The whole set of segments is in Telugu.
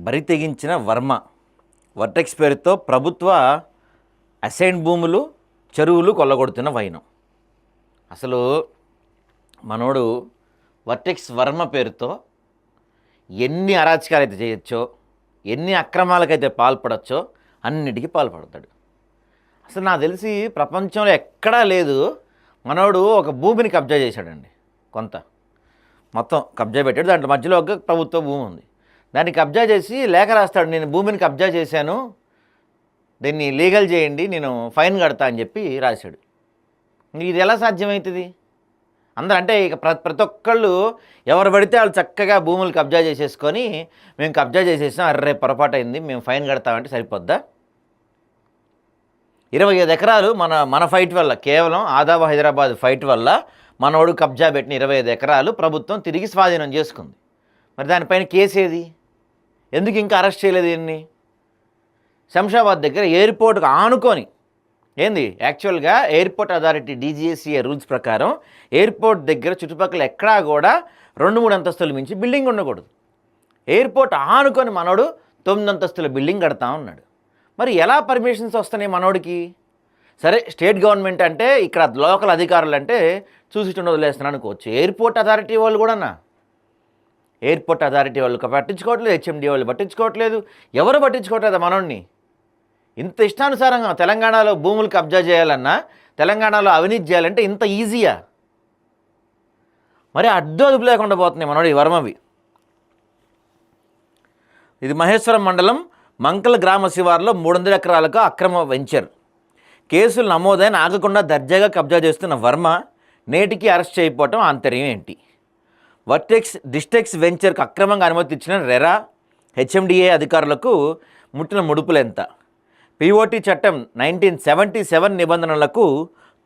బరి తెగించిన వర్మ వర్టెక్స్ పేరుతో ప్రభుత్వ అసైన్ భూములు చెరువులు కొల్లగొడుతున్న వైనం. అసలు మనోడు వర్టెక్స్ వర్మ పేరుతో ఎన్ని అరాచకాలు అయితే చేయొచ్చో, ఎన్ని అక్రమాలకైతే పాల్పడచ్చో అన్నిటికీ పాల్పడతాడు. అసలు నాకు తెలిసి ప్రపంచంలో ఎక్కడా లేదు, మనోడు ఒక భూమిని కబ్జా చేశాడండి. మొత్తం కబ్జా పెట్టాడు. దాంట్లో మధ్యలో ఒక ప్రభుత్వ భూమి ఉంది. దాన్ని కబ్జా చేసి లేఖ రాస్తాడు, నేను భూమిని కబ్జా చేశాను, దీన్ని లీగల్ చేయండి, నేను ఫైన్ కడతా అని చెప్పి రాశాడు. ఇది ఎలా సాధ్యమవుతుంది? అందరూ అంటే ఇక ప్రతి ఒక్కళ్ళు ఎవరు పడితే వాళ్ళు చక్కగా భూములు కబ్జా చేసేసుకొని మేము కబ్జా చేసేసాం, అర్రే పొరపాటు అయింది, మేము ఫైన్ కడతామంటే సరిపోద్దా? 25 ఎకరాలు మన ఫైట్ వల్ల, కేవలం ఆదాబ్ హైదరాబాద్ ఫైట్ వల్ల మనోడు కబ్జా పెట్టిన 25 ఎకరాలు ప్రభుత్వం తిరిగి స్వాధీనం చేసుకుంది. మరి దానిపైన కేసు ఏది? ఎందుకు ఇంకా అరెస్ట్ చేయలేదు? దీన్ని శంషాబాద్ దగ్గర ఎయిర్పోర్ట్కి ఆనుకొని, ఏంది యాక్చువల్గా ఎయిర్పోర్ట్ అథారిటీ DGCA రూల్స్ ప్రకారం ఎయిర్పోర్ట్ దగ్గర చుట్టుపక్కల ఎక్కడా కూడా 2-3 అంతస్తులు మించి బిల్డింగ్ ఉండకూడదు. ఎయిర్పోర్ట్ ఆనుకొని మనోడు 9 అంతస్తుల బిల్డింగ్ కడతా ఉన్నాడు. మరి ఎలా పర్మిషన్స్ వస్తున్నాయి మనోడికి? సరే, స్టేట్ గవర్నమెంట్ అంటే, ఇక్కడ లోకల్ అధికారులు అంటే చూసి వదిలేస్తున్నాను అనుకోవచ్చు. ఎయిర్పోర్ట్ అథారిటీ వాళ్ళు కూడానా? ఎయిర్పోర్ట్ అథారిటీ వాళ్ళు పట్టించుకోవట్లేదు, HMD వాళ్ళు పట్టించుకోవట్లేదు, ఎవరు పట్టించుకోవట్లేదు మనోడిని. ఇంత ఇష్టానుసారంగా తెలంగాణలో భూములు కబ్జా చేయాలన్నా, తెలంగాణలో అవినీతి చేయాలంటే ఇంత ఈజీయా? మరి అడ్డు లేకుండా పోతున్నాయి మనోడు ఈ వర్మవి. ఇది మహేశ్వరం మండలం మంకల గ్రామ శివారులో 300 ఎకరాలకు అక్రమ వెంచర్. కేసులు నమోదైన ఆగకుండా దర్జాగా కబ్జా చేస్తున్న వర్మ నేటికి అరెస్ట్ చేయకపోవటం ఆంతర్యం ఏంటి? వర్టెక్స్ డిస్టెక్స్ వెంచర్కు అక్రమంగా అనుమతి ఇచ్చిన రెరా, HMDA అధికారులకు ముట్టిన ముడుపులు ఎంత? POT చట్టం 1977 నిబంధనలకు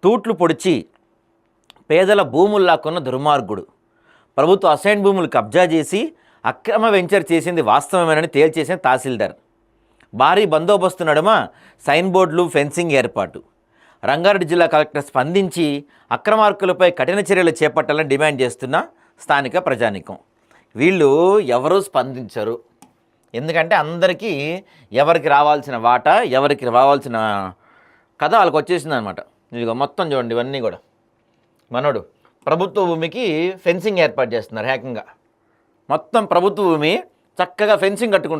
తూట్లు పొడిచి పేదల భూములు లాక్కున్న దుర్మార్గుడు. ప్రభుత్వ అసైన్ భూములు కబ్జా చేసి అక్రమ వెంచర్ చేసింది వాస్తవమేనని తేల్చేసిన తహసీల్దార్. భారీ బందోబస్తు నడుమ సైన్ బోర్డులు, ఫెన్సింగ్ ఏర్పాటు. రంగారెడ్డి జిల్లా కలెక్టర్ స్పందించి అక్రమార్కులపై కఠిన చర్యలు చేపట్టాలని డిమాండ్ చేస్తున్న స్థానిక ప్రజానీకం. వీళ్ళు ఎవరూ స్పందించరు. ఎందుకంటే అందరికీ ఎవరికి రావాల్సిన వాటా, ఎవరికి రావాల్సిన కథ వాళ్ళకి వచ్చేసింది అనమాట. ఇదిగో మొత్తం చూడండి, ఇవన్నీ కూడా మనోడు ప్రభుత్వ భూమికి ఫెన్సింగ్ ఏర్పాటు చేస్తున్నారు. ఏకంగా మొత్తం ప్రభుత్వ భూమి చక్కగా ఫెన్సింగ్ కట్టుకుంటారు.